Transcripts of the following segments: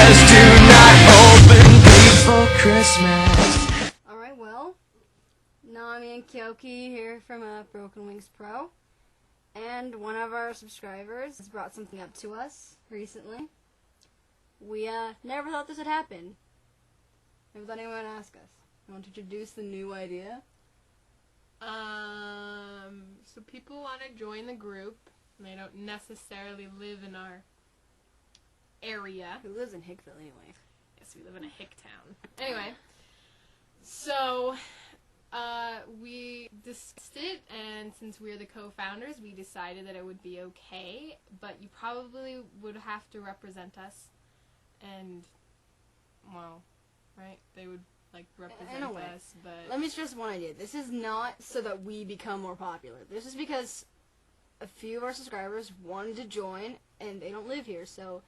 Just do not open before Christmas. Alright, well, Nami and Kyoki here from BrokenWingsPro. And one of our subscribers has brought something up to us recently. We never thought this would happen. Never thought anyone would ask us. You want to introduce the new idea? So people want to join the group, and they don't necessarily live in our area. Who lives in Hickville anyway? Yes, we live in a hick town. Anyway, so we discussed it, and since we're the co-founders, we decided that it would be okay, but you probably would have to represent us, and, well, right? They would, like, represent us, but... Let me stress one idea. This is not so that we become more popular. This is because a few of our subscribers wanted to join, and they don't live here, so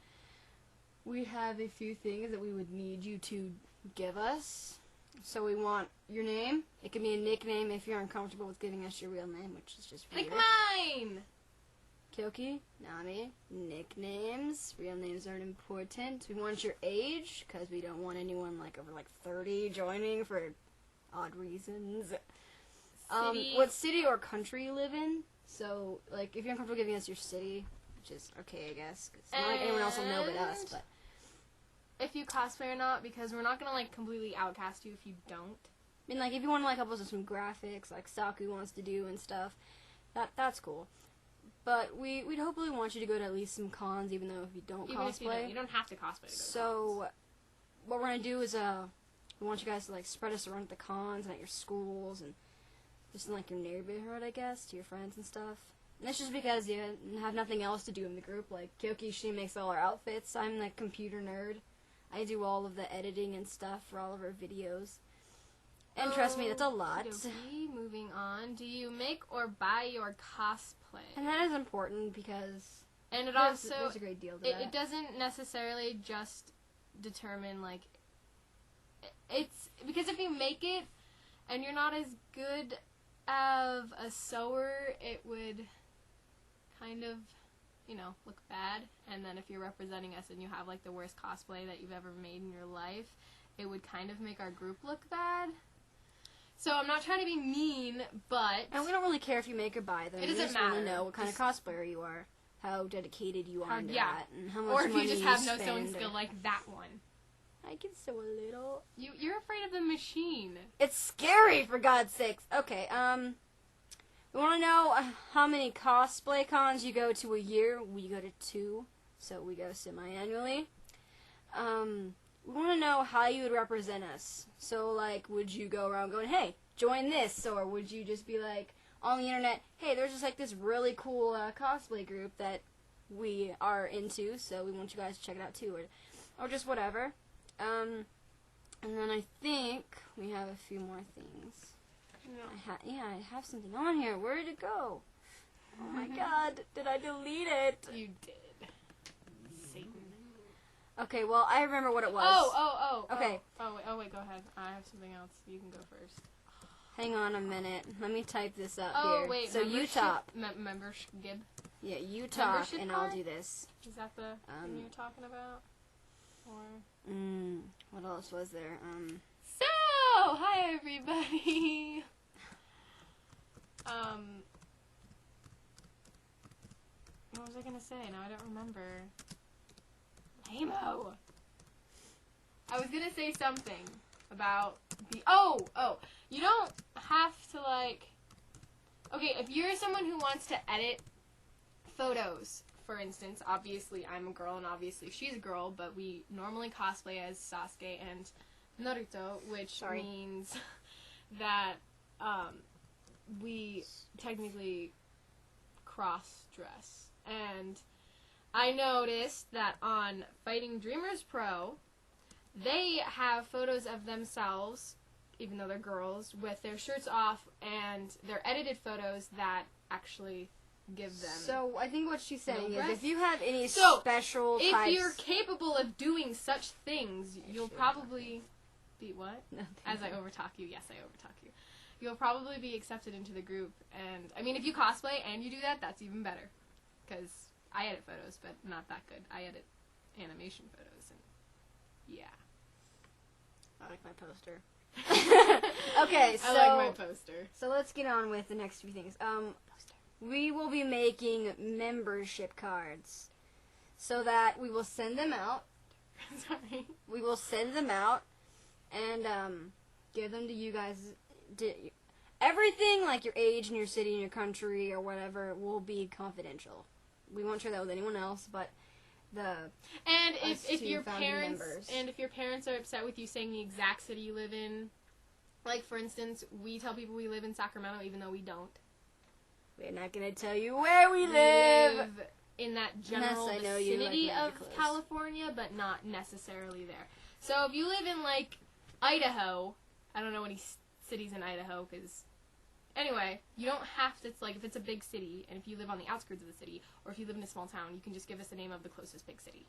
we have a few things that we would need you to give us. So we want your name. It can be a nickname if you're uncomfortable with giving us your real name, which is just like mine! Kyoki, Nami, nicknames. Real names aren't important. We want your age, because we don't want anyone like over like 30 joining for odd reasons. What city or country you live in. So, like, if you're uncomfortable giving us your city, which is okay, I guess, because not like anyone else will know but us, but... If you cosplay or not, because we're not gonna, like, completely outcast you if you don't. I mean, like, if you want to, like, help us with some graphics, like Saku wants to do and stuff, that's cool. But we'd hopefully want you to go to at least some cons, even though if you don't even cosplay. If you don't have to cosplay to go to so, cons. What we're going to do is, we want you guys to, like, spread us around at the cons and at your schools and just in, like, your neighborhood, I guess, to your friends and stuff. And that's just because you have nothing else to do in the group. Like, Kyoki, she makes all our outfits. I'm the computer nerd. I do all of the editing and stuff for all of our videos. And trust me, that's a lot. Okay, moving on. Do you make or buy your cosplay? And that is important because and it there's a great deal to that. It doesn't necessarily just determine, like, it's because if you make it and you're not as good of a sewer, it would kind of, you know, look bad. And then if you're representing us and you have, like, the worst cosplay that you've ever made in your life, it would kind of make our group look bad. So I'm not trying to be mean, but... And we don't really care if you make or buy them. It doesn't matter. We just want to know what kind of cosplayer you are, how dedicated you are to that, and how much or if money you just have no sewing skill like that one. I can sew a little. You're afraid of the machine. It's scary, for God's sakes. Okay, we want to know how many cosplay cons you go to a year. We go to 2, so we go semi-annually. We want to know how you would represent us. So, like, would you go around going, hey, join this? Or would you just be like, on the internet, hey, there's just, like, this really cool cosplay group that we are into, so we want you guys to check it out, too. Or just whatever. And then I think we have a few more things. Yeah. I have something on here. Where did it go? Oh, my God. Did I delete it? You did. Satan. Okay, well, I remember what it was. Okay. Oh, wait, go ahead. I have something else. You can go first. Hang on a minute. Let me type this up here. here. Wait. So you top. Membership Gib? Yeah, you talk, and I'll do this. Is that the thing you're talking about? Or... What else was there? So, hi, everybody. What was I gonna say? Now I don't remember. Lame-o. I was gonna say something about the... Oh! You don't have to, like... Okay, if you're someone who wants to edit photos, for instance, obviously I'm a girl and obviously she's a girl, but we normally cosplay as Sasuke and Naruto, which means that we technically cross-dress. And I noticed that on Fighting Dreamers Pro, they have photos of themselves, even though they're girls, with their shirts off, and they're edited photos that actually give them... So, I think what she's saying is, if you have any special if types... you're capable of doing such things, you'll probably be... What? Nothing. As I overtalk you. Yes, I overtalk you. You'll probably be accepted into the group, and, I mean, if you cosplay and you do that, that's even better. Because I edit photos, but not that good. I edit animation photos, and Yeah. I like my poster. Okay, so I like my poster. So let's get on with the next few things. We will be making membership cards so that we will send them out. Sorry. We will send them out and give them to you guys. Everything, like your age and your city and your country or whatever, will be confidential. We won't share that with anyone else, but and if your parents members. and if your parents are upset with you saying the exact city you live in, like for instance, we tell people we live in Sacramento even though we don't. We're not gonna tell you where we live. In that general vicinity of California, but not necessarily there. So if you live in like Idaho, I don't know any cities in Idaho because anyway, you don't have to. It's like if it's a big city, and if you live on the outskirts of the city, or if you live in a small town, you can just give us the name of the closest big city.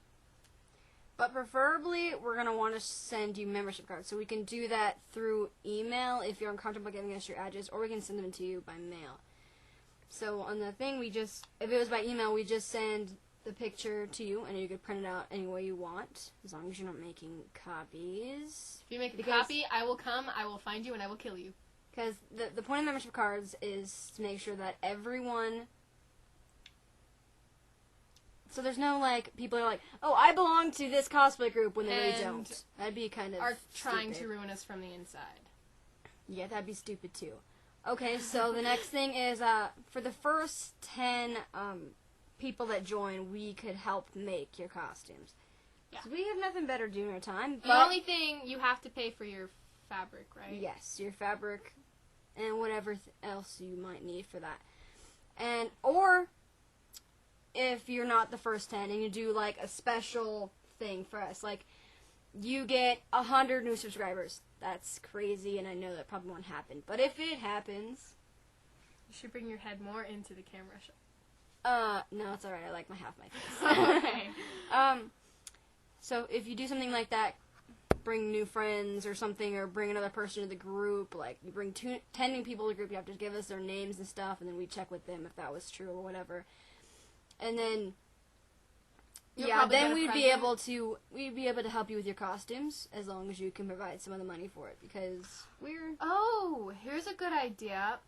But preferably, we're going to want to send you membership cards. So we can do that through email if you're uncomfortable giving us your address, or we can send them to you by mail. So on the thing, if it was by email, we just send the picture to you, and you could print it out any way you want, as long as you're not making copies. If you make a copy, I will come, I will find you, and I will kill you. Because the point of membership cards is to make sure that everyone... So there's no, like, people are like, oh, I belong to this cosplay group when they really don't. That'd be kind of are trying stupid. to ruin us from the inside. Yeah, that'd be stupid, too. Okay, so the next thing is, for the first 10 people that join, we could help make your costumes. Yeah. So we have nothing better to do in our time. The only thing, you have to pay for your fabric, right? Yes, your fabric and whatever else you might need for that. Or if you're not the first 10 and you do like a special thing for us, like you get 100 new subscribers. That's crazy, and I know that probably won't happen. But if it happens, you should bring your head more into the camera no, it's alright. I like half my face. Okay. So if you do something like that, bring new friends or something, or bring another person to the group. Like you bring 10 new people to the group, you have to give us their names and stuff, and then we check with them if that was true or whatever. And then, then we'd be able to help you with your costumes as long as you can provide some of the money for it, because we're... Oh, here's a good idea.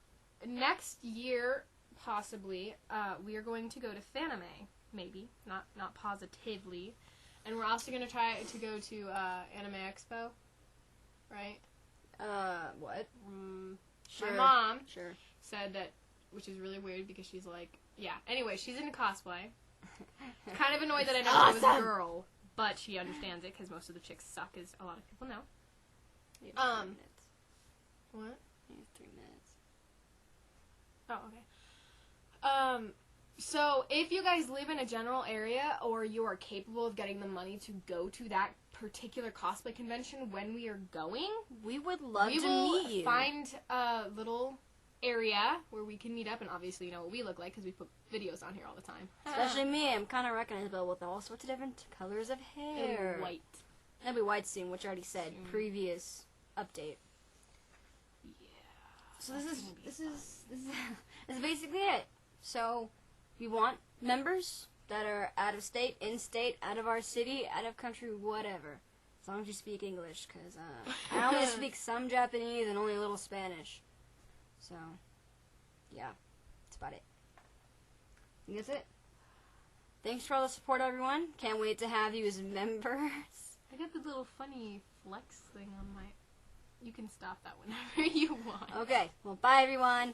Next year, possibly, we are going to go to Fanime. Maybe. Not positively. And we're also going to try to go to Anime Expo. Right? What? My mom Sure. said that, which is really weird because she's like, yeah. Anyway, she's into cosplay. Kind of annoyed that I never was a girl, but she understands it because most of the chicks suck, as a lot of people know. You have 3 minutes. What? You have 3 minutes. Oh, okay. So if you guys live in a general area or you are capable of getting the money to go to that particular cosplay convention when we are going, we would love to meet you. We will find a little area where we can meet up, and obviously you know what we look like because we put videos on here all the time. Especially me, I'm kind of recognizable with all sorts of different colors of hair. And white. That'll be white soon, which I already said. Previous update. Yeah. So this is basically it. So we want members that are out of state, in state, out of our city, out of country, whatever. As long as you speak English, because I only speak some Japanese and only a little Spanish. So, yeah, that's about it. I think that's it. Thanks for all the support, everyone. Can't wait to have you as members. I got the little funny flex thing on my... You can stop that whenever you want. Okay, well, bye, everyone.